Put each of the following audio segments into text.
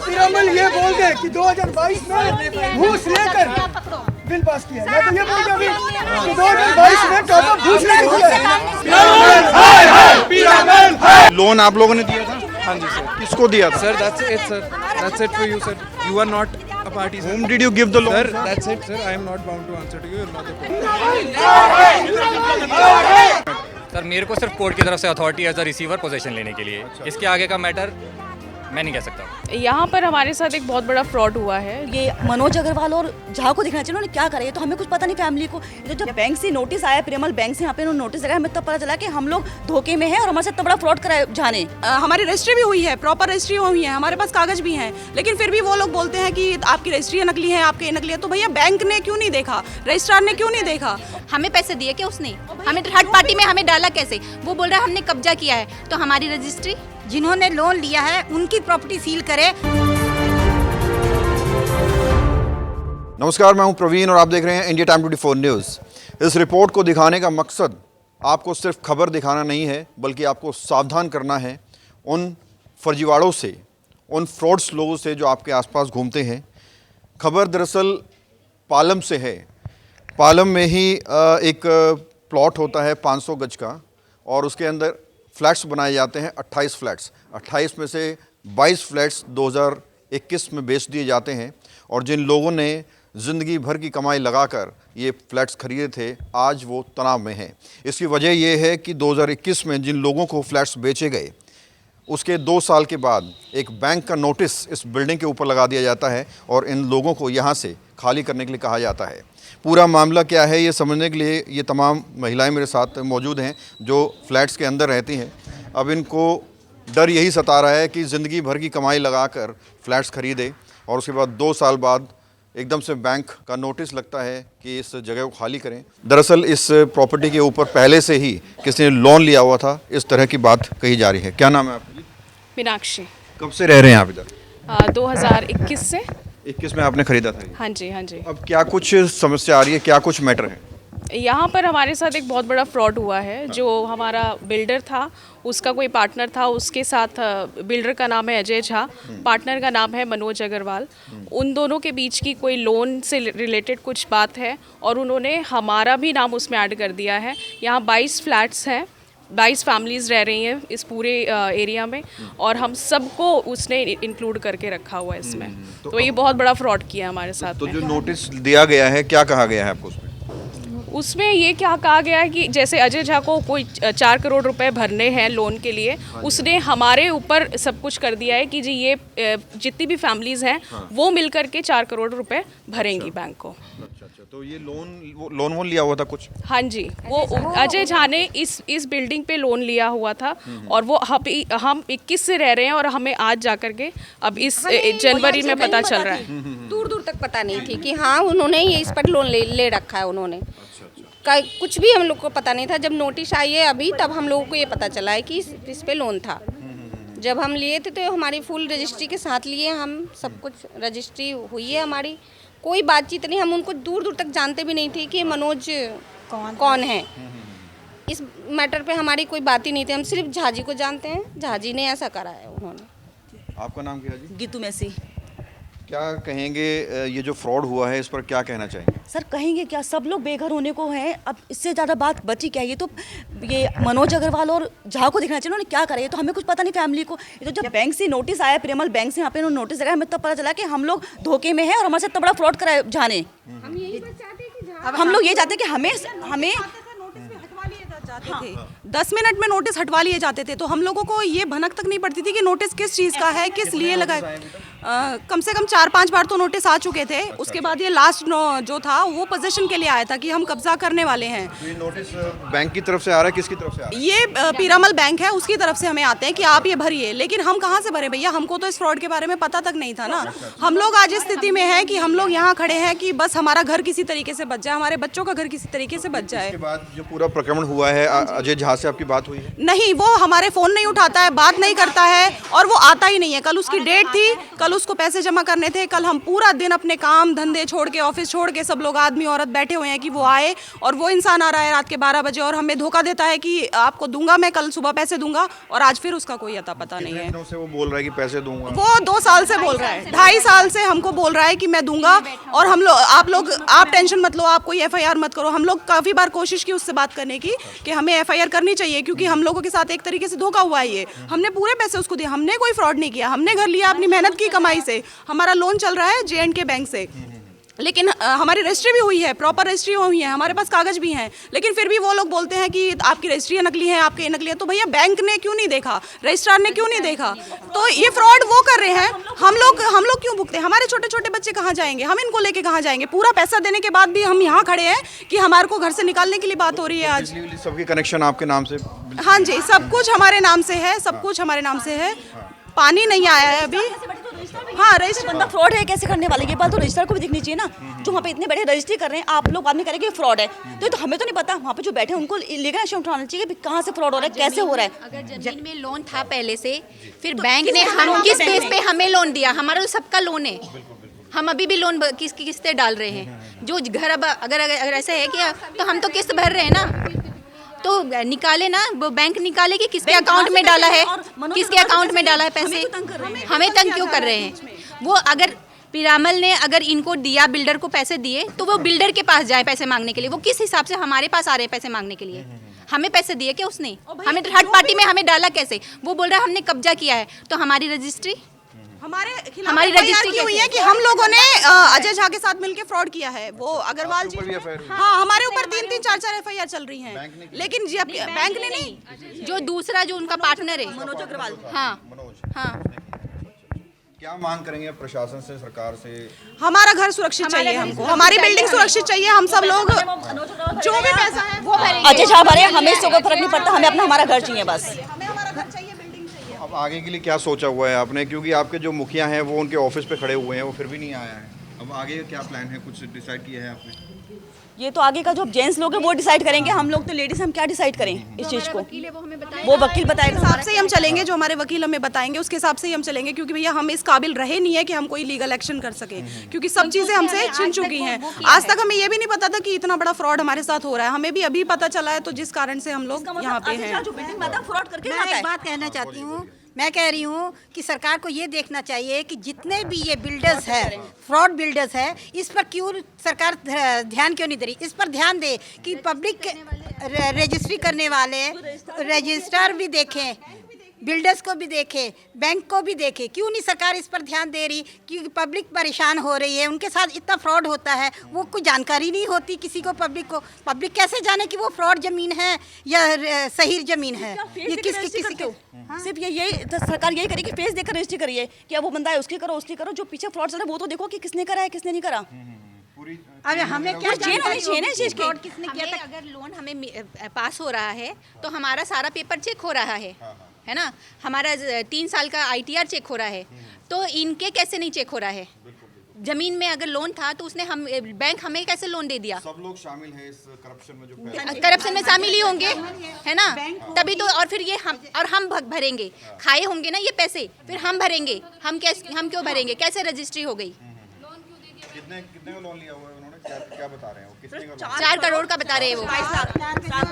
पीरामल ये बोल दे कि 2022 में घूस लेकर बिल पास किया। मैं तो ये बोल रहा हूँ कि 2022 में टॉप अप घूस लेकर किया। लोन आप लोगों ने दिया था? हाँ जी सर। किसको दिया था? Sir that's it for you sir. You are not a party sir. Whom did you give the loan? Sir, that's it sir. I am not bound to answer to you. You're not the party. Sir मेरे को सिर्फ court की तरफ से authority as a receiver position लेने के लिए, इसके आगे का मैटर मैं नहीं कह सकता। यहाँ पर हमारे साथ एक बहुत बड़ा फ्रॉड हुआ है। ये मनोज अग्रवाल और झा को दिखना चाहिए, उन्होंने क्या करा, ये तो हमें कुछ पता नहीं फैमिली को। ये तो जब बैंक से नोटिस आया, पीरामल बैंक से यहाँ पे उन्होंने नोटिस लगाया, हमें तब पता चला कि हम लोग धोखे में हैं और हमारे साथ इतना बड़ा फ्रॉड कराया झा ने। हमारी रजिस्ट्री भी हुई है, प्रॉपर रजिस्ट्री हुई है, हमारे पास कागज भी हैं, लेकिन फिर भी वो लोग बोलते हैं कि आपकी रजिस्ट्री नकली है, आपके नकली है। तो भैया बैंक ने क्यों नहीं देखा, रजिस्ट्रार ने क्यों नहीं देखा? हमें पैसे दिए क्या उसने? हमें थर्ड पार्टी में हमें डाला कैसे? वो बोल रहा है हमने कब्जा किया है, तो हमारी रजिस्ट्री, जिन्होंने लोन लिया है उनकी प्रॉपर्टी सील करे। नमस्कार, मैं हूं प्रवीण और आप देख रहे हैं इंडिया टाइम 24 न्यूज़। इस रिपोर्ट को दिखाने का मकसद आपको सिर्फ खबर दिखाना नहीं है, बल्कि आपको सावधान करना है उन फर्जीवाड़ों से, उन फ्रॉड्स लोगों से जो आपके आसपास घूमते हैं। खबर दरअसल पालम से है। पालम में ही एक प्लॉट होता है 500 गज का और उसके अंदर फ्लैट्स बनाए जाते हैं, 28 फ्लैट्स। 28 में से 22 फ्लैट्स 2021 में बेच दिए जाते हैं और जिन लोगों ने ज़िंदगी भर की कमाई लगाकर ये फ्लैट्स खरीदे थे, आज वो तनाव में हैं। इसकी वजह ये है कि 2021 में जिन लोगों को फ्लैट्स बेचे गए, उसके 2 साल के बाद एक बैंक का नोटिस इस बिल्डिंग के ऊपर लगा दिया जाता है और इन लोगों को यहाँ से खाली करने के लिए कहा जाता है। पूरा मामला क्या है ये समझने के लिए ये तमाम महिलाएं मेरे साथ मौजूद हैं जो फ्लैट्स के अंदर रहती हैं। अब इनको डर यही सता रहा है कि ज़िंदगी भर की कमाई लगाकर फ्लैट्स खरीदे और उसके बाद 2 साल बाद एकदम से बैंक का नोटिस लगता है कि इस जगह को खाली करें। दरअसल इस प्रॉपर्टी के ऊपर पहले से ही किसी ने लोन लिया हुआ था, इस तरह की बात कही जा रही है। क्या नाम है आपका? मीनाक्षी। कब से रह रहे हैं आप इधर? 2021 से। 21 में आपने खरीदा था? हाँ जी, हाँ जी। अब क्या कुछ समस्या आ रही है, क्या कुछ मैटर है? यहाँ पर हमारे साथ एक बहुत बड़ा फ्रॉड हुआ है। जो हमारा बिल्डर था, उसका कोई पार्टनर था, उसके साथ बिल्डर का नाम है अजय झा, पार्टनर का नाम है मनोज अग्रवाल। उन दोनों के बीच की कोई लोन से रिलेटेड कुछ बात है और उन्होंने हमारा भी नाम उसमें ऐड कर दिया है। यहाँ 22 फ्लैट्स हैं, 22 फैमिलीज़ रह रही हैं इस पूरे एरिया में और हम सबको उसने इंक्लूड करके रखा हुआ है इसमें। तो ये बहुत बड़ा फ्रॉड किया हमारे साथ। तो जो नोटिस दिया गया है, क्या कहा गया है आपको उसमें? उसमें ये क्या कहा गया है कि जैसे अजय झा को कोई 4 करोड़ रुपए भरने हैं लोन के लिए, उसने हमारे ऊपर सब कुछ कर दिया है कि जी ये जितनी भी फैमिलीज हैं वो मिलकर के 4 करोड़ रुपए भरेंगी बैंक को। अच्छा, तो ये लोन लिया हुआ था कुछ? हाँ जी, वो अजय झा ने इस बिल्डिंग पे लोन लिया हुआ था और वो हम 21 से रह रहे हैं और हमें आज जाकर के अब इस जनवरी में पता चल रहा है। दूर दूर तक पता नहीं थी कि हाँ उन्होंने ये इस पर लोन ले रखा है। उन्होंने कुछ भी हम लोग को पता नहीं था। जब नोटिस आई है अभी, तब हम लोगों को ये पता चला है कि इस पे लोन था। जब हम लिए थे तो हमारी फुल रजिस्ट्री के साथ लिए, हम सब कुछ रजिस्ट्री हुई है हमारी, कोई बातचीत नहीं। हम उनको दूर दूर तक जानते भी नहीं थे कि मनोज कौन है। इस मैटर पे हमारी कोई बात ही नहीं थी। हम सिर्फ झाजी को जानते हैं, झाजी ने ऐसा करा है उन्होंने। आपका नाम क्या है जी? गीतू मैसी। क्या कहेंगे, ये जो फ्रॉड हुआ है इस पर क्या कहना चाहेंगे? सर कहेंगे क्या, सब लोग बेघर होने को हैं। अब इससे ज़्यादा बात बची क्या? ये तो ये मनोज अग्रवाल और झा को दिखना चाहिए, उन्होंने क्या करा, ये तो हमें कुछ पता नहीं फैमिली को। ये तो जब बैंक से नोटिस आया, पीरामल बैंक से यहाँ पे उन्होंने नोटिस लगाया, हमें तब पता चला कि हम लोग धोखे में हैं और हमारे साथ इतना बड़ा फ्रॉड कराया झा ने। हम लोग ये चाहते हैं कि हमें 10 मिनट में नोटिस हटवा लिए जाते थे, तो हम लोगों को ये भनक तक नहीं पड़ती थी कि नोटिस किस चीज़ का है, किस लिए लगाए। कम से कम 4-5 बार तो नोटिस आ चुके थे। उसके बाद ये लास्ट जो था वो पोजीशन के लिए आया था कि हम कब्जा करने वाले हैं। तो ये नोटिस बैंक की तरफ से आ रहा है, किसकी तरफ से आ रहा है? ये पीरामल बैंक है, उसकी तरफ से हमें आते हैं कि आप ये भरिए। लेकिन हम कहाँ से भरे भैया, हमको तो इस फ्रॉड के बारे में पता तक नहीं था ना। हम लोग आज इस स्थिति में है कि हम लोग यहाँ खड़े हैं कि बस हमारा घर किसी तरीके से बच जाए, हमारे बच्चों का घर किसी तरीके से बच जाए। इसके बाद जो पूरा प्रकरण हुआ है, अजय झा से आपकी बात हुई है? नहीं, वो हमारे फ़ोन नहीं उठाता है, बात नहीं करता है और वो आता ही नहीं है। कल उसकी डेट थी, कल उसको पैसे जमा करने थे। कल हम पूरा दिन अपने काम धंधे छोड़ के, ऑफिस छोड़ के, सब लोग आदमी औरत बैठे हुए हैं कि वो आए, और वो इंसान आ रहा है रात के 12 बजे और हमें धोखा देता है कि आपको दूंगा, मैं कल सुबह पैसे दूंगा, और आज फिर उसका कोई अता पता नहीं है। से वो बोल रहा है कि पैसे दूंगा। वो 2 साल से बोल रहा है, 2.5 साल से हमको बोल रहा है कि मैं दूंगा, और आप टेंशन मत लो, आप कोई FIR मत करो। हम लोग काफ़ी बार कोशिश की उससे बात करने की कि हमें FIR करनी चाहिए, क्योंकि हम लोगों के साथ एक तरीके से धोखा हुआ है ये। हमने पूरे पैसे उसको दिए, हमने कोई फ्रॉड नहीं किया, हमने घर लिया अपनी मेहनत की कमाई से। हमारा लोन चल रहा है J&K बैंक से, लेकिन हमारी रजिस्ट्री भी हुई है, प्रॉपर रजिस्ट्री हुई है, हमारे पास कागज भी हैं, लेकिन फिर भी वो लोग बोलते हैं कि आपकी रजिस्ट्री नकली है, आपके नकली है। तो भैया बैंक ने क्यों नहीं देखा, रजिस्ट्रार ने क्यों नहीं देखा? तो ये फ्रॉड वो कर रहे हैं, हम लोग क्यों भुगते हैं? हमारे छोटे छोटे बच्चे कहाँ जाएंगे? हम इनको लेके कहाँ जाएंगे? पूरा पैसा देने के बाद भी हम यहाँ खड़े हैं कि हमारे को घर से निकालने के लिए बात हो रही है आज। सबके कनेक्शन आपके नाम से? हाँ जी, सब कुछ हमारे नाम से है, सब कुछ हमारे नाम से है। पानी नहीं आया है अभी। हाँ, रजिस्टर बंदा फ्रॉड है कैसे करने वाला, ये बात तो रजिस्टर को भी दिखनी चाहिए ना। जो वहाँ पे इतने बड़े रजिस्ट्री कर रहे हैं, आप लोग बाद में करेंगे फ्रॉड है, तो हमें तो नहीं पता। वहाँ पे जो बैठे हैं उनको लीगल एक्शन उठाना चाहिए कि कहाँ से फ्रॉड हो रहा है, कैसे हो रहा है। अगर जमीन में लोन था पहले से, फिर बैंक ने हम किस बेस पे हमें लोन दिया? हमारा तो सबका लोन है, हम अभी भी लोन किसकी किस्तें डाल रहे हैं। जो घर अब अगर ऐसा है कि तो हम तो किस्त भर रहे हैं ना, तो निकाले ना, वो बैंक निकाले कि किसके अकाउंट में डाला है, किसके अकाउंट में डाला है पैसे। हमें तंग क्यों कर रहे हैं? वो अगर पिरामल ने अगर इनको दिया, बिल्डर को पैसे दिए, तो वो बिल्डर के पास जाए पैसे मांगने के लिए। वो किस हिसाब से हमारे पास आ रहे हैं पैसे मांगने के लिए? हमें पैसे दिए क्या उसने? हमें थर्ड पार्टी में हमें डाला कैसे? वो बोल रहा है हमने कब्जा किया है, तो हमारी रजिस्ट्री हमारी रजिस्ट्री की हुई है कि हम लोगों ने अजय झा के साथ मिलकर फ्रॉड किया है। वो अग्रवाल जी, हाँ, हमारे ऊपर 3-3, 4-4 FIR चल रही हैं, लेकिन बैंक ने नहीं। जो दूसरा जो उनका पार्टनर है मनोज अग्रवाल। हाँ, क्या मांग करेंगे प्रशासन से, सरकार से? हमारा घर सुरक्षित चाहिए, हमको हमारी बिल्डिंग सुरक्षित चाहिए। हम सब लोग जो भी पैसा है वो भरेंगे। अजय झा हमारे, हमें इससे कोई फर्क नहीं पड़ता, हमें अपना हमारा घर चाहिए बस। हमें हमारा घर चाहिए, बिल्डिंग चाहिए। अब आगे के लिए क्या सोचा हुआ है आपने? क्योंकि आपके जो मुखिया हैं वो उनके ऑफिस पे खड़े हुए हैं, वो फिर भी नहीं आया है। अब आगे क्या प्लान है, कुछ डिसाइड किया है आपने? ये तो आगे का जो जेंट्स लोग हैं वो डिसाइड करेंगे, हम लोग तो लेडीज हम क्या डिसाइड करें इस चीज़ को? वो वकील बताएगा, हिसाब से ही हम चलेंगे, जो हमारे वकील हमें बताएंगे उसके हिसाब से ही हम चलेंगे। क्योंकि भैया हम इस काबिल रहे नहीं है कि हम कोई लीगल एक्शन कर सके, क्योंकि सब चीज़ें हमसे छिन चुकी हैं। आज तक हमें ये भी नहीं पता था कि इतना बड़ा फ्रॉड हमारे साथ हो रहा है, हमें भी अभी पता चला है, तो जिस कारण से हम लोग यहाँ पे हैं। फ्रॉड करके मैं एक बात कहना चाहती हूँ, मैं कह रही हूँ कि सरकार को ये देखना चाहिए कि जितने भी ये बिल्डर्स है, फ्रॉड बिल्डर्स है, इस पर क्यों सरकार ध्यान क्यों नहीं दे रही? इस पर ध्यान दे कि पब्लिक रजिस्ट्री करने वाले रजिस्ट्रार भी देखें, बिल्डर्स को भी देखे, बैंक को भी देखे। क्यों नहीं सरकार इस पर ध्यान दे रही? क्योंकि पब्लिक परेशान हो रही है, उनके साथ इतना फ्रॉड होता है, वो कोई जानकारी नहीं होती किसी को। पब्लिक कैसे जाने कि वो फ्रॉड ज़मीन है या सही ज़मीन है? ये किसी को सिर्फ यही तो सरकार यही करेगी, फेस देखकर रजिस्ट्री करिए कि वो बंदा है उसकी करो, उसकी करो। जो पीछे फ्रॉड चल रहा है वो तो देखो कि किसने करा है, किसने नहीं करा। अरे हमें क्या जानकारी चाहिए ना इस चीज़ की? किसने किया? अगर लोन हमें पास हो रहा है तो हमारा सारा पेपर चेक हो रहा है ना, हमारा 3 साल का ITR चेक हो रहा है, तो इनके कैसे नहीं चेक हो रहा है? जमीन में अगर लोन था तो उसने हम बैंक हमें कैसे लोन दे दिया? सब लोग शामिल हैं इस करप्शन में, जो करप्शन में शामिल ही होंगे, है ना, तभी तो। और फिर ये हम भरेंगे, खाए होंगे ना ये पैसे, फिर हम भरेंगे। हम क्यों भरेंगे? कैसे रजिस्ट्री हो गई? कितने का लोन लिया हुआ है उन्होंने? क्या बता रहे हैं वो? कितने का? 4 करोड़ का बता रहे हैं वो।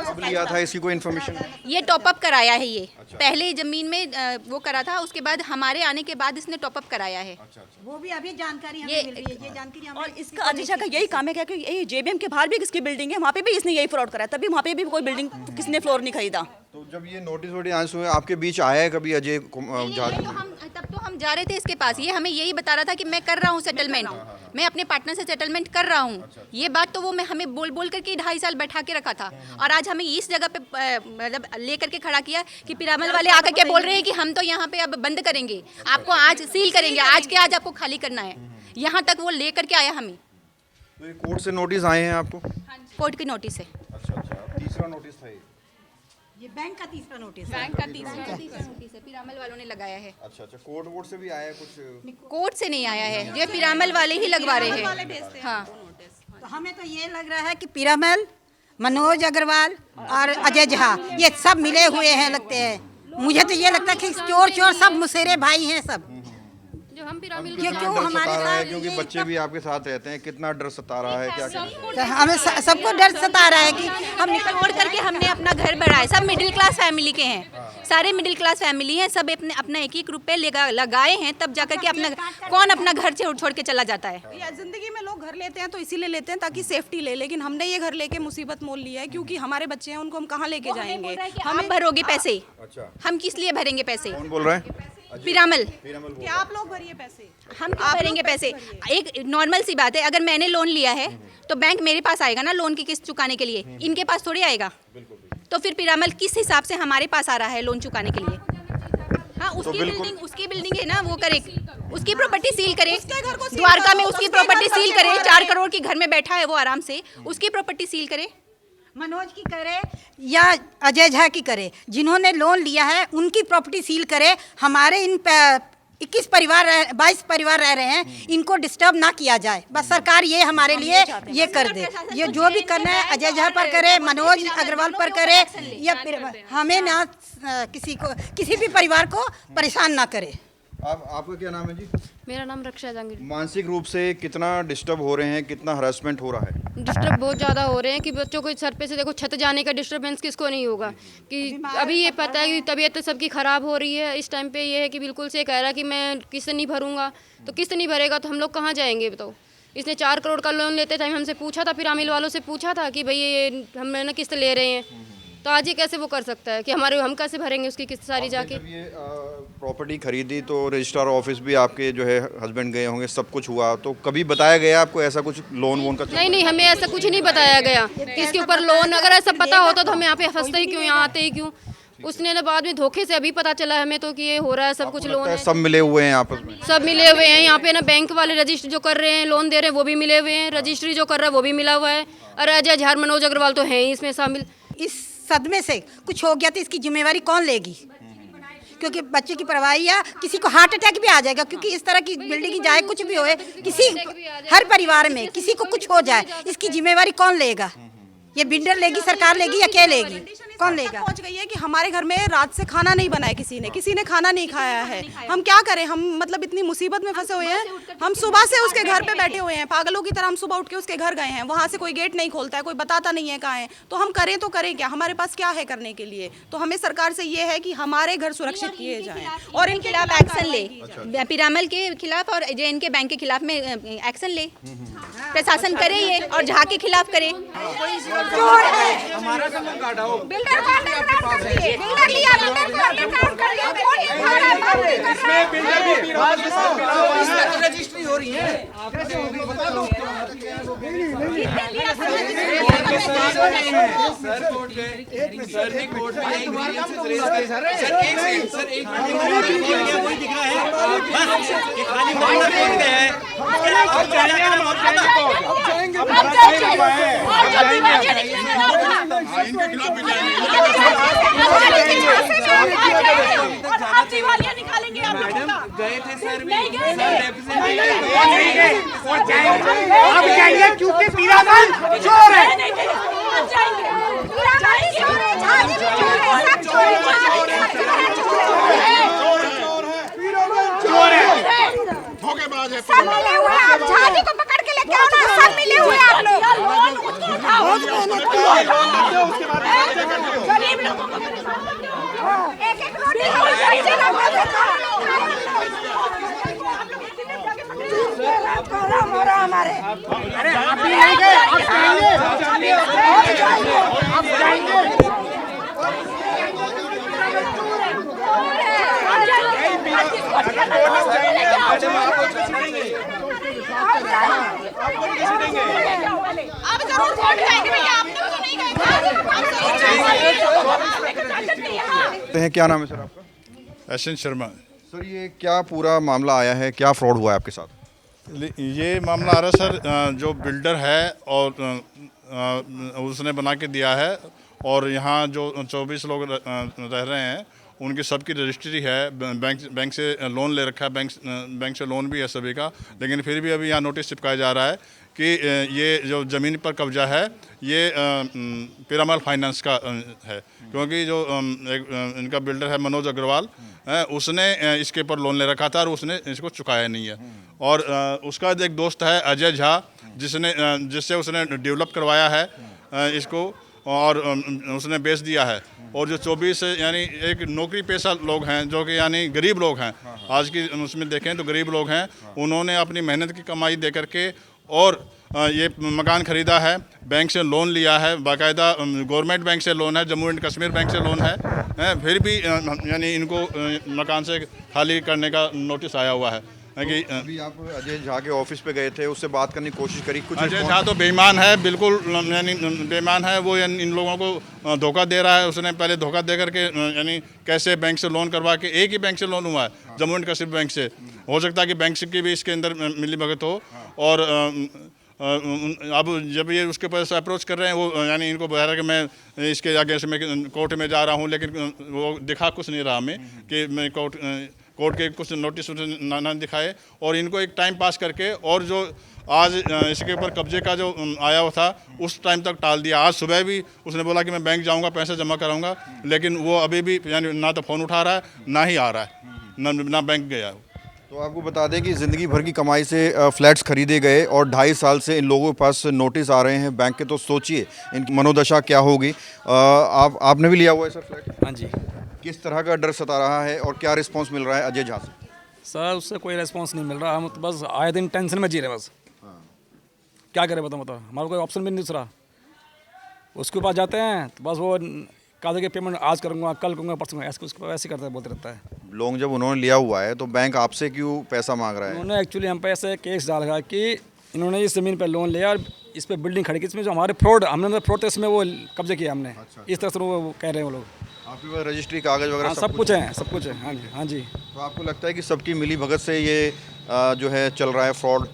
कब लिया था? इसकी कोई इन्फॉर्मेशन? ये टॉपअप कराया है ये। पहले जमीन में वो करा था, उसके बाद हमारे आने के बाद इसने टॉपअप कराया है। वो भी अभी जानकारी हमें मिल रही है, ये जानकारी हमें। और इसका अजय झा का यही काम है क्या कि यही JBM के बाहर भी किसकी बिल्डिंग है, वहाँ पे भी इसने यही फ्रॉड करा, तभी वहाँ पे भी कोई बिल्डिंग किसने फ्लोर नहीं खरीदा। तो जब ये नोटिस आंसू हुए, आपके बीच आया है कभी अजय झा? तब तो हम जा रहे थे इसके पास, ये हमें यही बता रहा था कि मैं कर रहा हूँ सेटलमेंट, मैं अपने पार्टनर से सेटलमेंट कर रहा हूँ। ये बात तो वो हमें बोल करके 2.5 साल बैठा के रखा था, और आज हमें इस जगह पे मतलब लेकर के खड़ा किया कि पिरामल वाले आकर के बोल रहे हैं कि हम तो यहाँ पे अब बंद करेंगे, आपको आज सील करेंगे, आज के आज आपको खाली करना है। यहाँ तक वो लेकर के आया हमें। तो ये कोर्ट से नोटिस आए हैं आपको? कोर्ट की नोटिस है। अच्छा, तीसरा नोटिस था ये बैंक का तीसरा नोटिस है। बैंक का तीसरा नोटिस है, पिरामल वालों ने लगाया है। अच्छा, कोर्ट वोट से भी आया है कुछ? कोर्ट से नहीं आया है, ये पिरामल वाले ही लगवा रहे हैं। हाँ, तो हमें तो ये लग रहा है कि पिरामल, मनोज अग्रवाल और अजय झा ये सब मिले हुए हैं लगते हैं। मुझे तो ये लगता है कि चोर सब मुसेरे भाई हैं सब। जो हम पिरामिड क्यों हमारे सता रहा है साथ क्योंकि बच्चे भी आपके साथ रहते हैं, कितना डर सता रहा है, क्या क्या हमें सबको डर सता रहा है कि हम छोड़ करके हमने अपना घर बढ़ाया। सब मिडिल क्लास फैमिली के हैं, सारे मिडिल क्लास फैमिली हैं, सब अपने अपना एक एक रुपए लगाए हैं, तब जाकर के अपना कौन अपना घर छोड़ के चला जाता है। जिंदगी में लोग घर लेते हैं तो इसीलिए लेते हैं ताकि सेफ्टी ले, लेकिन हमने ये घर लेके मुसीबत मोल लिया है क्योंकि हमारे बच्चे हैं, उनको हम कहाँ लेके जाएंगे। हम भरोगे पैसे? हम किस लिए भरेंगे पैसे? कौन बोल रहा है? पिरामल। क्या आप लोग भरिए पैसे? हम क्यों भरेंगे पैसे? एक नॉर्मल सी बात है, अगर मैंने लोन लिया है तो बैंक मेरे पास आएगा ना लोन की किस्त चुकाने के लिए, इनके पास थोड़ी आएगा। तो फिर पिरामल किस हिसाब से हमारे पास आ रहा है लोन चुकाने के लिए? हाँ, उसकी बिल्डिंग है ना, वो करे, उसकी प्रॉपर्टी सील करे, द्वारका में उसकी प्रॉपर्टी सील करे, 4 करोड़ की घर में बैठा है वो आराम से, उसकी प्रॉपर्टी सील करे। मनोज की करे या अजय झा की करे, जिन्होंने लोन लिया है उनकी प्रॉपर्टी सील करे। हमारे इन 21 परिवार 22 परिवार रह रहे हैं, इनको डिस्टर्ब ना किया जाए। बस सरकार ये हमारे लिए ये कर दे, ये जो भी करना है अजय झा पर करे, मनोज अग्रवाल पर करे, या फिर हमें ना किसी भी परिवार को परेशान ना करे। आपका क्या नाम है जी? मेरा नाम रक्षा जहांगीर। मानसिक रूप से कितना डिस्टर्ब हो रहे हैं, कितना हरासमेंट हो रहा है? डिस्टर्ब बहुत ज़्यादा हो रहे हैं कि बच्चों को सर पे से देखो छत जाने का डिस्टर्बेंस किसको नहीं होगा, कि अभी ये पता है कि तबीयत सबकी ख़राब हो रही है। इस टाइम पे ये है कि बिल्कुल से कह रहा है कि मैं किस्त नहीं भरूंगा, तो किस्त नहीं भरेगा तो हम लोग कहाँ जाएंगे बताओ। इसने 4 करोड़ का लोन लेते टाइम हमसे पूछा था, पिरामिल वालों से पूछा था कि भाई ये हम ना किस्त ले रहे हैं, तो आज ये कैसे वो कर सकता है कि हम कैसे भरेंगे उसकी किस्त सारी जाके। जब ये प्रॉपर्टी खरीदी तो रजिस्ट्रार ऑफिस भी आपके जो है हस्बैंड गए होंगे, सब कुछ हुआ, तो कभी बताया गया आपको ऐसा कुछ लोन वोन का? नहीं, हमें ऐसा कुछ नहीं बताया गया कि इसके ऊपर लोन, अगर ऐसा पता होता तो हम यहाँ पे फंसते ही क्यों, यहाँ आते ही क्यों। उसने ना बाद में धोखे से अभी पता चला हमें तो कि ये हो रहा है सब कुछ लोन है। सब मिले हुए हैं आपस में? सब मिले हुए हैं यहाँ पे ना, बैंक वाले रजिस्ट्री जो कर रहे हैं लोन दे रहे हैं वो भी मिले हुए हैं, रजिस्ट्री जो कर रहा है वो भी मिला हुआ है। और अजय झा मनोज अग्रवाल तो हैं ही इसमें शामिल। इस सदमे से कुछ हो गया तो इसकी जिम्मेवारी कौन लेगी? क्योंकि बच्चे की परवाह, या किसी को हार्ट अटैक भी आ जाएगा, क्योंकि इस तरह की बिल्डिंग जाए, कुछ भी होए, किसी हर परिवार में किसी को कुछ हो जाए, इसकी जिम्मेवारी कौन लेगा? ये बिल्डर लेगी, सरकार लेगी, या क्या लेगी? कौन लेगा? पहुंच गई है कि हमारे घर में रात से खाना नहीं बना है, किसी ने खाना नहीं खाया है। हम क्या करें? हम मतलब इतनी मुसीबत में फंसे हुए हैं। हम सुबह से उसके घर पे बैठे हुए हैं पागलों की तरह। हम सुबह उठ के उसके घर गए हैं, वहाँ से कोई गेट नहीं खोलता है, कोई बताता नहीं है कहाँ है। तो हम करें तो करें क्या? हमारे पास क्या है करने के लिए? तो हमें सरकार से ये है कि हमारे घर सुरक्षित किए जाएं और इनके खिलाफ एक्शन ले, पिरामल के खिलाफ और JN के बैंक के खिलाफ में एक्शन ले, प्रशासन करे ये, और झा के खिलाफ करे। हमारा कलम काटा हो, रजिस्ट्री हो रही है। सर ने कोर्ट में एक गए थे सर भी, आप जाएंगे क्योंकि पिरामल चोर है। धोखेबाज है, सब मिले हुए हैं। आप झाजी को पकड़ के लेके आओ ना, सब मिले हुए हैं आप लोग। गरीब लोगों को एक-एक रोटी हमारे। अरे आप भी जाएंगे, आप जाएंगे। आप जरूर वोट देंगे भैया, आप लोग तो नहीं गए। क्या नाम है सर आपका? एशन शर्मा। सर ये क्या पूरा मामला आया है, क्या फ्रॉड हुआ है आपके साथ? ये मामला आ रहा है सर, जो बिल्डर है और उसने बना के दिया है, और यहाँ जो 24 लोग रह रहे हैं उनकी सबकी रजिस्ट्री है, बैंक से लोन ले रखा है, बैंक से लोन भी है सभी का, लेकिन फिर भी अभी यहाँ नोटिस चिपकाया जा रहा है कि ये जो ज़मीन पर कब्जा है ये पीरामल फाइनेंस का है, क्योंकि जो इनका बिल्डर है मनोज अग्रवाल, उसने इसके ऊपर लोन ले रखा था और उसने इसको चुकाया नहीं है। और उसका एक दोस्त है अजय झा, जिससे उसने डेवलप करवाया है इसको और उसने बेच दिया है। और जो 24 यानी एक नौकरी पेशा लोग हैं जो कि यानी गरीब लोग हैं, आज की उसमें देखें तो गरीब लोग हैं, उन्होंने अपनी मेहनत की कमाई दे करके और ये मकान ख़रीदा है, बैंक से लोन लिया है, बाकायदा गवर्नमेंट बैंक से लोन है, जम्मू एंड कश्मीर बैंक से लोन है, फिर भी यानी इनको मकान से खाली करने का नोटिस आया हुआ है। कि अभी आप अजय झा के ऑफिस पे गए थे, उससे बात करने की कोशिश करी, कुछ अजय झा तो बेईमान है, बिल्कुल यानी बेईमान है वो, इन लोगों को धोखा दे रहा है। उसने पहले धोखा दे करके यानी कैसे बैंक से लोन करवा के, एक ही बैंक से लोन हुआ है, जम्मू एंड कश्मीर बैंक से, हो सकता है कि बैंक की भी इसके अंदर मिली भगत हो। और अब जब ये उसके पास अप्रोच कर रहे हैं वो यानी इनको बता रहा है कि मैं इसके आगे से मैं कोर्ट में जा रहा हूँ, लेकिन वो दिखा कुछ नहीं रहा हमें कि मैं कोर्ट के कुछ नोटिस ना दिखाए, और इनको एक टाइम पास करके और जो आज इसके ऊपर कब्जे का जो आया हुआ था उस टाइम तक टाल दिया। आज सुबह भी उसने बोला कि मैं बैंक जाऊंगा, पैसे जमा कराऊंगा, लेकिन वो अभी भी यानी ना तो फ़ोन उठा रहा है ना ही आ रहा है, ना बैंक गया। तो आपको बता दें कि ज़िंदगी भर की कमाई से फ्लैट्स खरीदे गए और 2.5 साल से इन लोगों के पास नोटिस आ रहे हैं बैंक के, तो सोचिए इनकी मनोदशा क्या होगी। आपने भी लिया हुआ है सर फ्लैट? हाँ जी। किस तरह का डर सता रहा है और क्या रिस्पांस मिल रहा है अजय झा से? सर उससे कोई रिस्पांस नहीं मिल रहा, हम तो बस आए दिन टेंशन में जी रहे बस। क्या करें बताओ, हमारा कोई ऑप्शन भी नहीं दूसरा। उसके पास जाते हैं तो बस वो कहा कि पेमेंट आज करूँगा, कल करूँगा, परसों, ऐसे उसको ऐसे करता है, बोलते रहता है। लोन जब उन्होंने लिया हुआ है तो बैंक आपसे क्यों पैसा मांग रहा है? उन्होंने एक्चुअली हम पे ऐसे केस डाल रहा है कि इन्होंने इस ज़मीन पर लोन लिया और इस पर बिल्डिंग खड़ी की, इसमें जो हमारे फ्रॉड, हमने फ्रॉड इसमें वो कब्जे किया हमने। इस तरह से वो कह रहे हैं वो लोग। आपके पास रजिस्ट्री कागज वगैरह? हाँ, सब कुछ है, सब कुछ है। हाँ जी, हाँ जी। तो आपको लगता है कि सबकी मिली भगत से ये जो है चल रहा है फ्रॉड?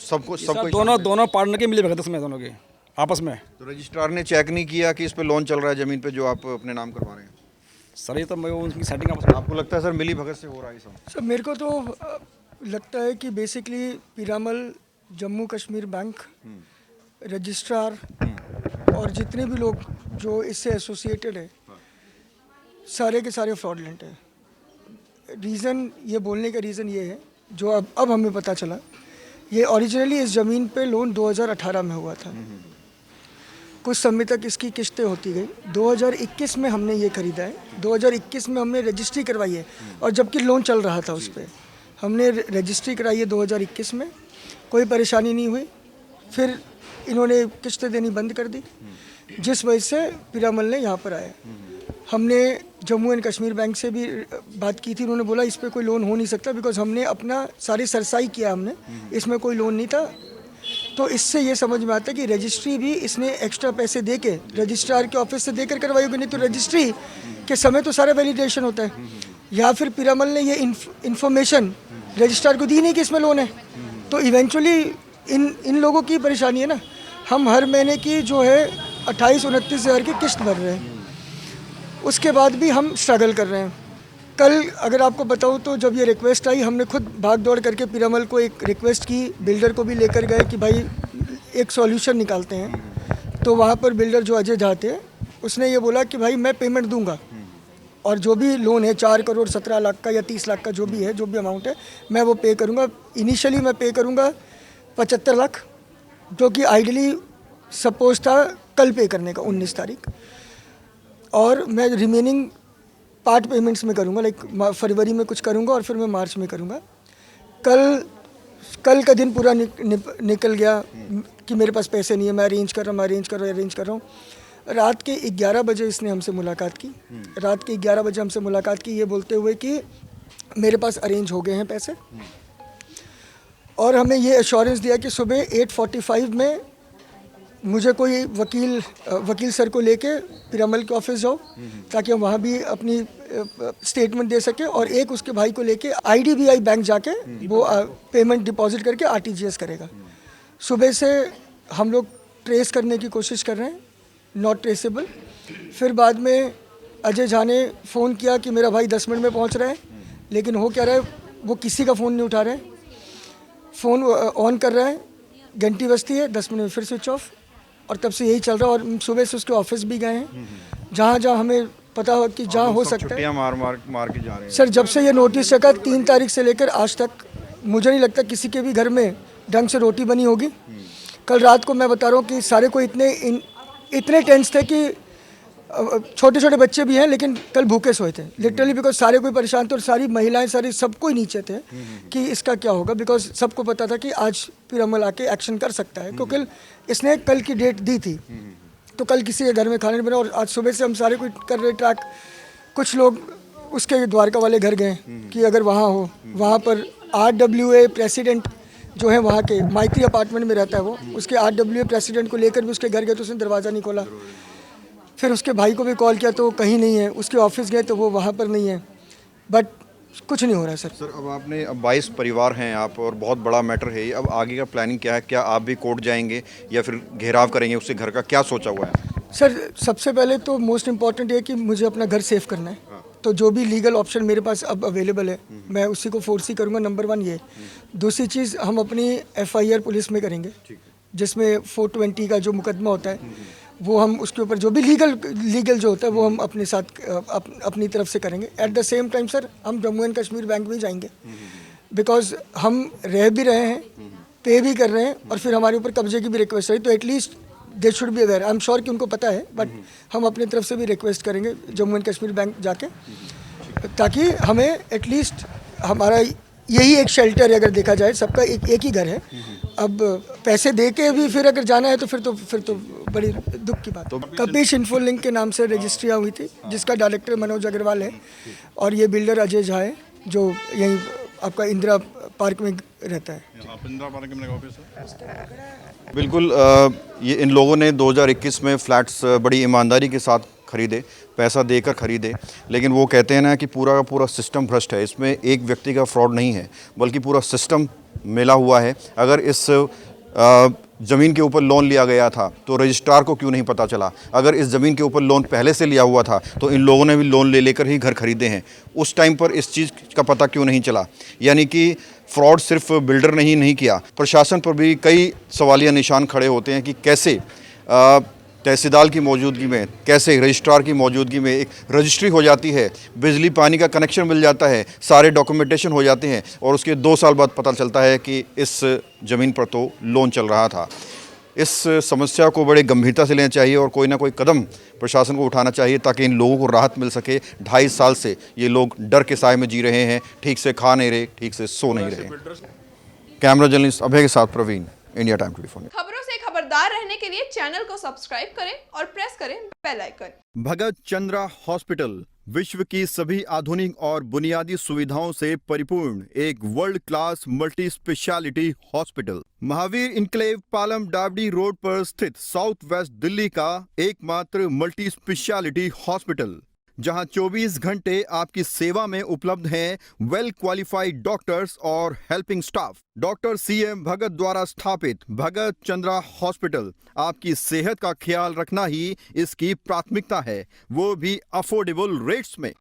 सबको दोनों पार्टनर की मिली भगत इसमें, दोनों की आपस में। तो रजिस्ट्रार ने चेक नहीं किया कि इस पे लोन चल रहा है ज़मीन पे जो आप अपने नाम करवा रहे हैं? सर ये तो मैं उनकी सेटिंग आपको लगता है सर मिली भगत से हो रहा है सब? सर मेरे को तो लगता है कि basically Piramal, Jammu Kashmir bank, registrar और जितने भी लोग जो इससे एसोसिएटेड है, सारे के सारे फ्रॉडलेंट है। रीज़न ये बोलने का रीज़न ये है जो अब हमें पता चला, ये ओरिजिनली इस ज़मीन पे लोन 2018 में हुआ था। कुछ समय तक इसकी किस्तें होती गई। 2021 में हमने ये ख़रीदा है, 2021 में हमने रजिस्ट्री करवाई है, और जबकि लोन चल रहा था उस पर हमने रजिस्ट्री कराई है 2021 में, कोई परेशानी नहीं हुई। फिर इन्होंने किस्तें देनी बंद कर दी, जिस वजह से पीरामल ने यहाँ पर आया। हमने जम्मू एंड कश्मीर बैंक से भी बात की थी, उन्होंने बोला इस पर कोई लोन हो नहीं सकता, बिकॉज हमने अपना सारी सरसाई किया, हमने इसमें कोई लोन नहीं था। तो इससे ये समझ में आता है कि रजिस्ट्री भी इसने एक्स्ट्रा पैसे दे के रजिस्ट्रार के ऑफिस से देकर करवाई होगी, नहीं तो रजिस्ट्री के समय तो सारा वैलिडेशन होता है। या फिर पीरामल ने ये इन्फॉर्मेशन रजिस्ट्रार को दी नहीं कि इसमें लोन है। तो इवेंचुअली इन लोगों की परेशानी है ना, हम हर महीने की जो है 28-29 हज़ार की किस्त भर रहे हैं, उसके बाद भी हम स्ट्रगल कर रहे हैं। कल अगर आपको बताऊं तो जब ये रिक्वेस्ट आई, हमने खुद भाग दौड़ करके पीरामल को एक रिक्वेस्ट की, बिल्डर को भी लेकर गए कि भाई एक सॉल्यूशन निकालते हैं। तो वहाँ पर बिल्डर जो अजय झा थे, उसने ये बोला कि भाई मैं पेमेंट दूंगा, और जो भी लोन है 4 करोड़ 17 लाख का या 30 लाख का जो भी है, जो भी अमाउंट है, मैं वो पे करूँगा। इनिशियली मैं पे करूँगा 75 लाख, जो कि आइडली सपोज था कल पे करने का 19 तारीख, और मैं रिमेनिंग पार्ट पेमेंट्स में करूँगा, लाइक फरवरी में कुछ करूँगा और फिर मैं मार्च में करूँगा। कल का दिन पूरा निकल गया कि मेरे पास पैसे नहीं है, मैं अरेंज कर रहा हूँ। रात के 11 बजे इसने हमसे मुलाकात की, रात के 11 बजे हमसे मुलाकात की, ये बोलते हुए कि मेरे पास अरेंज हो गए हैं पैसे, और हमें ये एश्योरेंस दिया कि सुबह 8:45 में मुझे कोई वकील सर को लेके पीरामल के ऑफिस जाओ, ताकि हम वहाँ भी अपनी स्टेटमेंट दे सके, और एक उसके भाई को लेके IDBI बैंक जाके वो पेमेंट डिपॉजिट करके RTGS करेगा। सुबह से हम लोग ट्रेस करने की कोशिश कर रहे हैं, नॉट ट्रेसेबल। फिर बाद में अजय झा ने फ़ोन किया कि मेरा भाई 10 मिनट में पहुँच रहा है, लेकिन हो क्या रहा है, वो किसी का फ़ोन नहीं उठा रहे हैं। फ़ोन ऑन कर रहा है, घंटी बजती है, 10 मिनट में फिर स्विच ऑफ, और तब से यही चल रहा है। और सुबह से उसके ऑफिस भी गए हैं, जहाँ जहाँ हमें पता हो कि जहाँ हो सकता है। छुट्टियां मार के जा रहे हैं सर जब से ये नोटिस चला 3 तारीख से लेकर आज तक मुझे नहीं लगता किसी के भी घर में ढंग से रोटी बनी होगी। कल रात को मैं बता रहा हूँ कि सारे को इतने टेंस थे कि छोटे छोटे बच्चे भी हैं, लेकिन कल भूखे सोए थे लिटरली, बिकॉज सारे कोई परेशान थे और सारी महिलाएं सारी सब कोई नीचे थे कि इसका क्या होगा, बिकॉज सबको पता था कि आज पीरामल आके एक्शन कर सकता है, क्योंकि इसने कल की डेट दी थी। तो कल किसी के घर में खाने नहीं बना, और आज सुबह से हम सारे कोई कर रहे ट्रैक। कुछ लोग उसके द्वारका वाले घर गए कि अगर वहाँ हो, वहाँ पर RWA प्रेसिडेंट जो है वहाँ के, माइत्री अपार्टमेंट में रहता है वो, उसके RWA प्रेसिडेंट को लेकर भी उसके घर गए तो उसने दरवाज़ा नहीं खोला। फिर उसके भाई को भी कॉल किया तो वो कहीं नहीं है, उसके ऑफिस गए तो वो वहाँ पर नहीं है, बट कुछ नहीं हो रहा है सर। सर अब आपने 22 परिवार हैं आप, और बहुत बड़ा मैटर है ये। अब आगे का प्लानिंग क्या है? क्या आप भी कोर्ट जाएंगे या फिर घेराव करेंगे उससे घर का, क्या सोचा हुआ है? सर सबसे पहले तो मोस्ट इम्पॉर्टेंट ये कि मुझे अपना घर सेफ करना है, तो जो भी लीगल ऑप्शन मेरे पास अब अवेलेबल है मैं उसी को फोर्स ही करूँगा, नंबर 1 ये। दूसरी चीज़ हम अपनी FIR पुलिस में करेंगे, जिसमें 420 का जो मुकदमा होता है वो हम उसके ऊपर जो भी लीगल जो होता है वो हम अपने साथ अपनी तरफ से करेंगे। At the same time sir हम जम्मू एंड कश्मीर बैंक में जाएंगे, बिकॉज हम रह भी रहे हैं, पे भी कर रहे हैं, और फिर हमारे ऊपर कब्जे की भी रिक्वेस्ट रही, तो at least they should be aware. I am sure कि उनको पता है, बट हम अपनी तरफ से भी रिक्वेस्ट करेंगे जम्मू एंड कश्मीर बैंक जाके, ताकि हमें एटलीस्ट हमारा यही एक शेल्टर है। अगर देखा जाए सबका एक ही घर है, अब पैसे दे के भी फिर अगर जाना है तो फिर तो बड़ी दुख की बात। कपिश इन्फोलिंक के नाम से रजिस्ट्रियाँ हुई थी, जिसका डायरेक्टर मनोज अग्रवाल है, और ये बिल्डर अजय झा है जो यहीं आपका इंदिरा पार्क में रहता है। इंदिरा पार्क में ऑफिस है। बिल्कुल, ये इन लोगों ने 2021 में फ्लैट्स बड़ी ईमानदारी के साथ खरीदे, पैसा देकर खरीदे, लेकिन वो कहते हैं ना कि पूरा का पूरा सिस्टम भ्रष्ट है। इसमें एक व्यक्ति का फ्रॉड नहीं है, बल्कि पूरा सिस्टम मिला हुआ है। अगर इस ज़मीन के ऊपर लोन लिया गया था तो रजिस्ट्रार को क्यों नहीं पता चला? अगर इस ज़मीन के ऊपर लोन पहले से लिया हुआ था तो इन लोगों ने भी लोन ले लेकर ही घर खरीदे हैं, उस टाइम पर इस चीज़ का पता क्यों नहीं चला? यानी कि फ्रॉड सिर्फ बिल्डर ने ही नहीं किया, प्रशासन पर भी कई सवालिया निशान खड़े होते हैं कि कैसे तहसीलदार की मौजूदगी में, कैसे रजिस्ट्रार की मौजूदगी में एक रजिस्ट्री हो जाती है, बिजली पानी का कनेक्शन मिल जाता है, सारे डॉक्यूमेंटेशन हो जाते हैं, और उसके 2 साल बाद पता चलता है कि इस ज़मीन पर तो लोन चल रहा था। इस समस्या को बड़े गंभीरता से लेना चाहिए और कोई ना कोई कदम प्रशासन को उठाना चाहिए, ताकि इन लोगों को राहत मिल सके। 2.5 साल से ये लोग डर के साए में जी रहे हैं, ठीक से खा नहीं रहे, ठीक से सो नहीं रहे। कैमरा जर्नलिस्ट अभय के साथ प्रवीण, इंडिया टाइम 24। खबरों से खबरदार रहने के लिए चैनल को सब्सक्राइब करें और प्रेस करें बेल आइकन। भगत चंद्रा हॉस्पिटल विश्व की सभी आधुनिक और बुनियादी सुविधाओं से परिपूर्ण एक world class multi speciality hospital, Mahavir enclave Palam Dawdi road पर स्थित साउथ वेस्ट दिल्ली का एकमात्र मल्टी स्पेशलिटी हॉस्पिटल, जहां 24 घंटे आपकी सेवा में उपलब्ध हैं वेल क्वालिफाइड डॉक्टर्स और हेल्पिंग स्टाफ। डॉक्टर CM भगत द्वारा स्थापित भगत चंद्रा हॉस्पिटल आपकी सेहत का ख्याल रखना ही इसकी प्राथमिकता है, वो भी अफोर्डेबल रेट्स में।